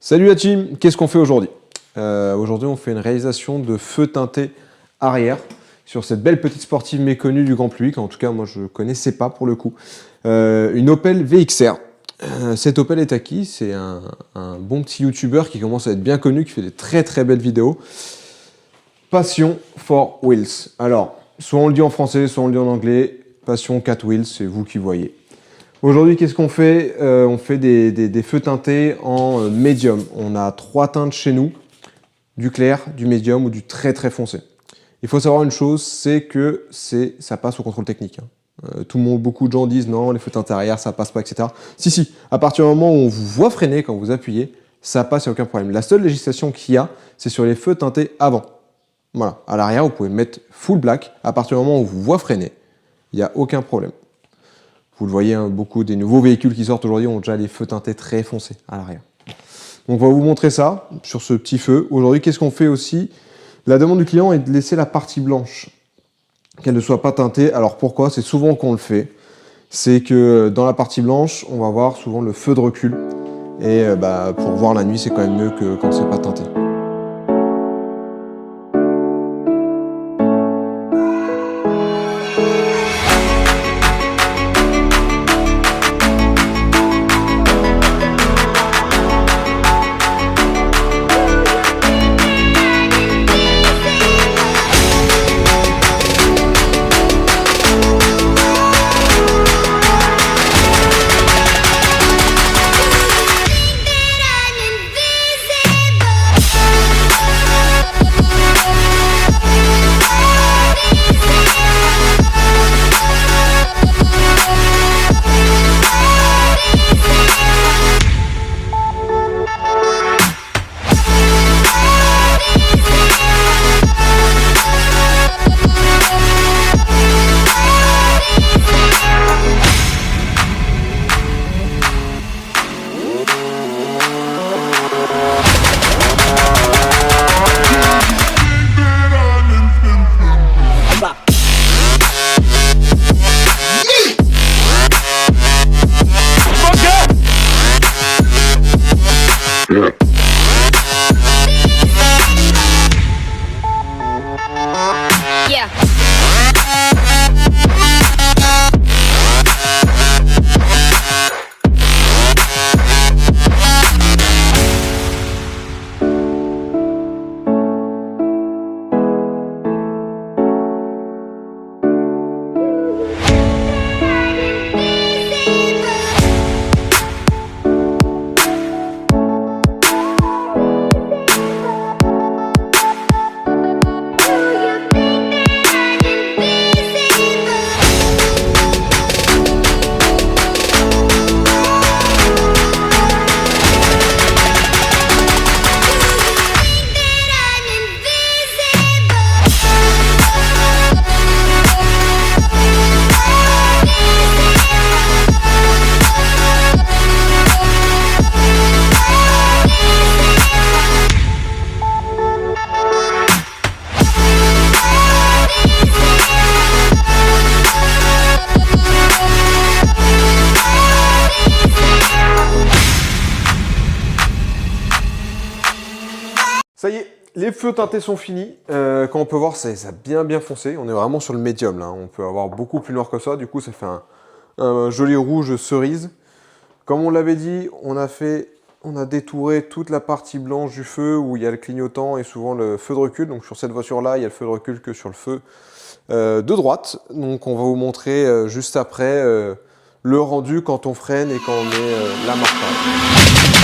Salut la team, qu'est-ce qu'on fait aujourd'hui? Aujourd'hui on fait une réalisation de feu teinté arrière sur cette belle petite sportive méconnue du grand public, en tout cas moi je ne connaissais pas pour le coup. Une Opel VXR. Cette Opel est acquis, c'est un bon petit youtubeur qui commence à être bien connu, qui fait des très belles vidéos. Passion for Wheels. Alors, soit on le dit en français, soit on le dit en anglais. Passion 4 Wheels, c'est vous qui voyez. Aujourd'hui, qu'est-ce qu'on fait? On fait des feux teintés en médium. On a 3 teintes chez nous, du clair, du médium ou du très foncé. Il faut savoir une chose, c'est que ça passe au contrôle technique. Beaucoup de gens disent non, les feux teintés arrière, ça passe pas, etc. Si, à partir du moment où on vous voit freiner quand vous appuyez, ça passe, il n'y a aucun problème. La seule législation qu'il y a, c'est sur les feux teintés avant. Voilà, à l'arrière, vous pouvez mettre full black. À partir du moment où on vous voit freiner, il n'y a aucun problème. Vous le voyez, hein, beaucoup des nouveaux véhicules qui sortent aujourd'hui ont déjà les feux teintés très foncés à l'arrière. Donc on va vous montrer ça sur ce petit feu. Aujourd'hui, qu'est-ce qu'on fait aussi? La demande du client est de laisser la partie blanche, qu'elle ne soit pas teintée. Alors pourquoi? C'est souvent qu'on le fait. C'est que dans la partie blanche, on va voir souvent le feu de recul. Et pour voir la nuit, c'est quand même mieux que quand c'est pas teinté. Ça y est, les feux teintés sont finis. Quand on peut voir, ça a bien foncé. On est vraiment sur le médium là. On peut avoir beaucoup plus noir que ça. Du coup, ça fait un joli rouge cerise. Comme on l'avait dit, on a détouré toute la partie blanche du feu où il y a le clignotant et souvent le feu de recul. Donc sur cette voiture-là, il y a le feu de recul que sur le feu de droite. Donc on va vous montrer juste après le rendu quand on freine et quand on met la marque.